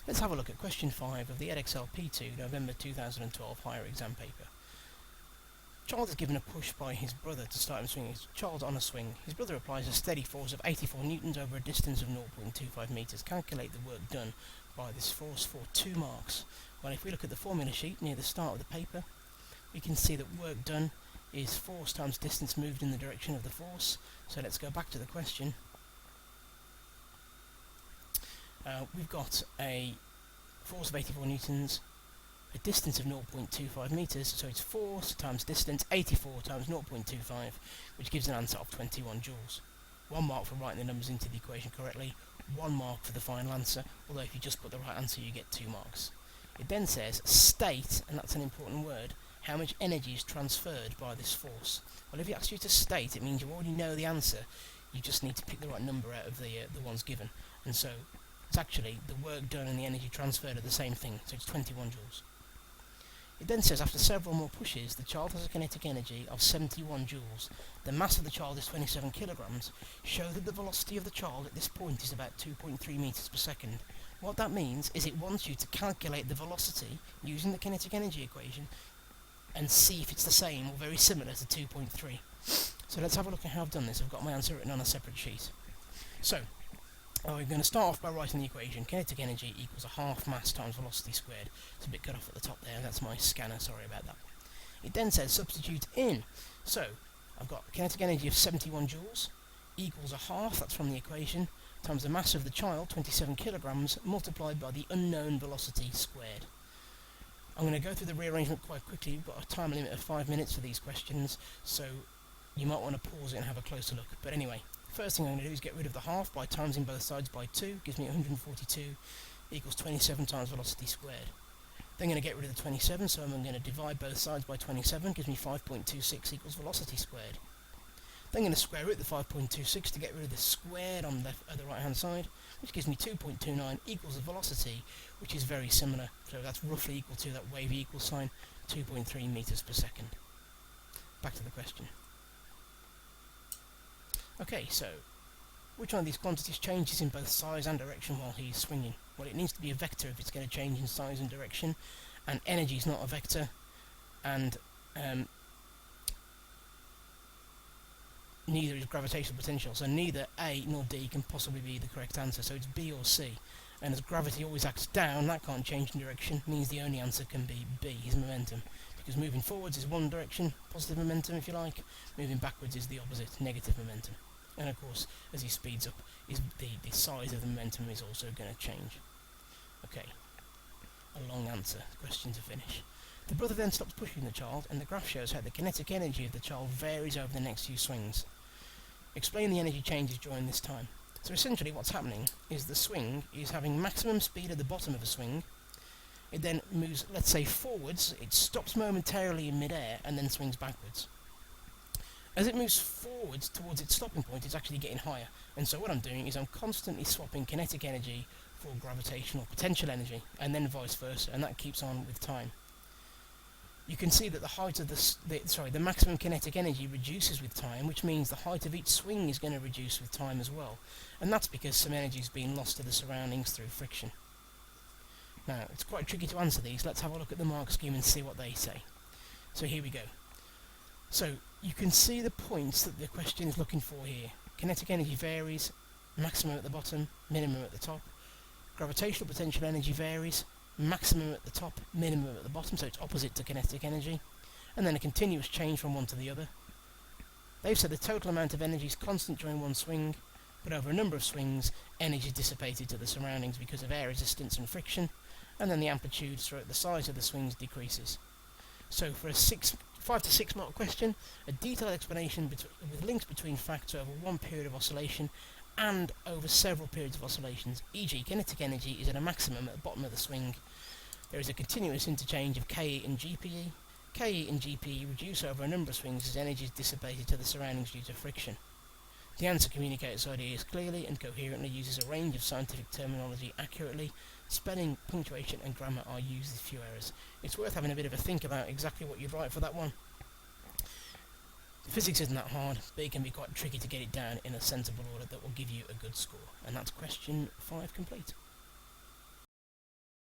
Let's have a look at question 5 of the Edexcel P2 November 2012 higher exam paper. Child is given a push by his brother to start him swinging. Child on a swing. His brother applies a steady force of 84 newtons over a distance of 0.25 meters. Calculate the work done by this force for 2 marks. Well, if we look at the formula sheet near the start of the paper, we can see that work done is force times distance moved in the direction of the force. So let's go back to the question. We've got a force of 84 newtons, a distance of 0.25 meters, so it's force times distance, 84 times 0.25, which gives an answer of 21 joules. 1 mark for writing the numbers into the equation correctly, 1 mark for the final answer, although if you just put the right answer you get 2 marks. It then says state, and that's an important word, how much energy is transferred by this force. Well, if it asks you to state, it means you already know the answer, you just need to pick the right number out of the ones given, and so it's actually the work done and the energy transferred are the same thing, so it's 21 joules. It then says after several more pushes, the child has a kinetic energy of 71 joules. The mass of the child is 27 kilograms. Show that the velocity of the child at this point is about 2.3 meters per second. What that means is it wants you to calculate the velocity using the kinetic energy equation and see if it's the same or very similar to 2.3. So let's have a look at how I've done this. I've got my answer written on a separate sheet. So we're going to start off by writing the equation. Kinetic energy equals a half mass times velocity squared. It's a bit cut off at the top there, that's my scanner, sorry about that. It then says substitute in. So I've got kinetic energy of 71 joules equals a half, that's from the equation, times the mass of the child, 27 kilograms, multiplied by the unknown velocity squared. I'm going to go through the rearrangement quite quickly. We've got a time limit of 5 minutes for these questions, so you might want to pause it and have a closer look. But anyway, first thing I'm going to do is get rid of the half by timesing both sides by 2, gives me 142 equals 27 times velocity squared. Then I'm going to get rid of the 27, so I'm going to divide both sides by 27, gives me 5.26 equals velocity squared. Then I'm going to square root the 5.26 to get rid of the squared on the right hand side, which gives me 2.29 equals the velocity, which is very similar, so that's roughly equal to that wavy equal sign, 2.3 meters per second. Back to the question. Okay, so which one of these quantities changes in both size and direction while he's swinging? Well, it needs to be a vector if it's going to change in size and direction, and energy is not a vector, and neither is gravitational potential, so neither A nor D can possibly be the correct answer, so it's B or C. And as gravity always acts down, that can't change in direction, means the only answer can be B, his momentum. Because moving forwards is one direction, positive momentum if you like, moving backwards is the opposite, negative momentum. And of course, as he speeds up, the size of the momentum is also going to change. Okay, a long answer, question to finish. The brother then stops pushing the child, and the graph shows how the kinetic energy of the child varies over the next few swings. Explain the energy changes during this time. So essentially what's happening is the swing is having maximum speed at the bottom of a swing. It then moves, let's say, forwards, it stops momentarily in mid-air, and then swings backwards. As it moves forwards towards its stopping point, it's actually getting higher. And so what I'm doing is I'm constantly swapping kinetic energy for gravitational potential energy, and then vice versa, and that keeps on with time. You can see that the height of the maximum kinetic energy reduces with time, which means the height of each swing is going to reduce with time as well. And that's because some energy is being lost to the surroundings through friction. Now, it's quite tricky to answer these. Let's have a look at the mark scheme and see what they say. So here we go. So you can see the points that the question is looking for here. Kinetic energy varies, maximum at the bottom, minimum at the top. Gravitational potential energy varies, maximum at the top, minimum at the bottom, so it's opposite to kinetic energy. And then a continuous change from one to the other. They've said the total amount of energy is constant during one swing, but over a number of swings, energy is dissipated to the surroundings because of air resistance and friction, and then the amplitude throughout the size of the swings decreases. So for a 5 to 6 mark question, a detailed explanation with links between facts over one period of oscillation and over several periods of oscillations, e.g. kinetic energy is at a maximum at the bottom of the swing. There is a continuous interchange of KE and GPE. KE and GPE reduce over a number of swings as energy is dissipated to the surroundings due to friction. The answer communicates ideas clearly and coherently, uses a range of scientific terminology accurately. Spelling, punctuation and grammar are used with few errors. It's worth having a bit of a think about exactly what you'd write for that one. Physics isn't that hard, but it can be quite tricky to get it down in a sensible order that will give you a good score. And that's question 5 complete.